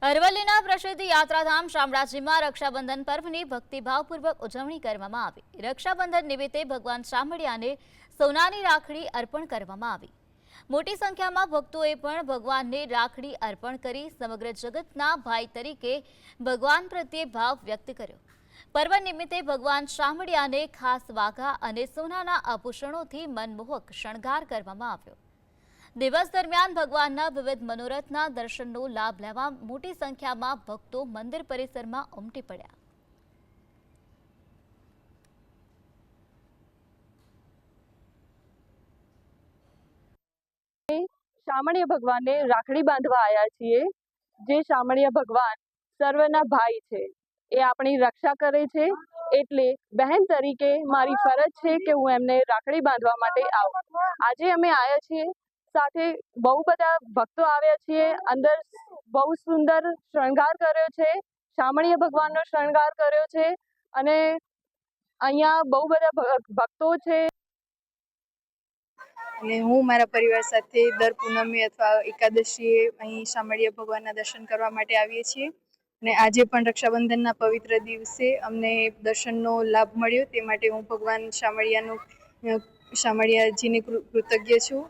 અરવલ્લીના પ્રસિદ્ધ યાત્રાધામ શામળાજીમાં રક્ષાબંધન પર્વની ભક્તિભાવપૂર્વક ઉજવણી કરવામાં આવી। રક્ષાબંધન નિમિત્તે ભગવાન શામળિયાને સોનાની રાખડી અર્પણ કરવામાં આવી। મોટી સંખ્યામાં ભક્તોએ પણ ભગવાનને રાખડી અર્પણ કરી સમગ્ર જગતના ભાઈ તરીકે ભગવાન પ્રત્યે ભાવ વ્યક્ત કર્યો। પર્વ નિમિત્તે ભગવાન શામળિયાને ખાસ વાઘા અને સોનાના આભૂષણોથી મનમોહક શણગાર કરવામાં આવ્યો। દિવસ દરમિયાન ભગવાનના વિવિધ મનોરથના દર્શનનો લાભ લેવા મોટી સંખ્યામાં ભક્તો મંદિર પરિસરમાં ઉમટી પડ્યા। શામળિયા ભગવાનને રાખડી બાંધવા આવ્યા છીએ। જે શામળિયા ભગવાન સર્વના ભાઈ છે, એ આપણી રક્ષા કરે છે। એટલે બહેન તરીકે મારી ફરજ છે કે હું એમને રાખડી બાંધવા માટે આવું। આજે અમે આવ્યા છીએ, સાથે બહુ બધા ભક્તો આવ્યા છીએ। અંદર બહુ સુંદર શણગાર કર્યો છે, શામળિયા ભગવાનનો શણગાર કર્યો છે અને અહીંયા બહુ બધા ભક્તો છે। અને હું મારા પરિવાર સાથે દર પૂનમે અથવા એકાદશીએ અહીં શામળિયા ભગવાનના દર્શન કરવા માટે આવીએ છીએ અને આજે પણ રક્ષાબંધનના પવિત્ર દિવસે અમને દર્શનનો લાભ મળ્યો, તે માટે હું ભગવાન શામળિયાજીને કૃતજ્ઞ છું।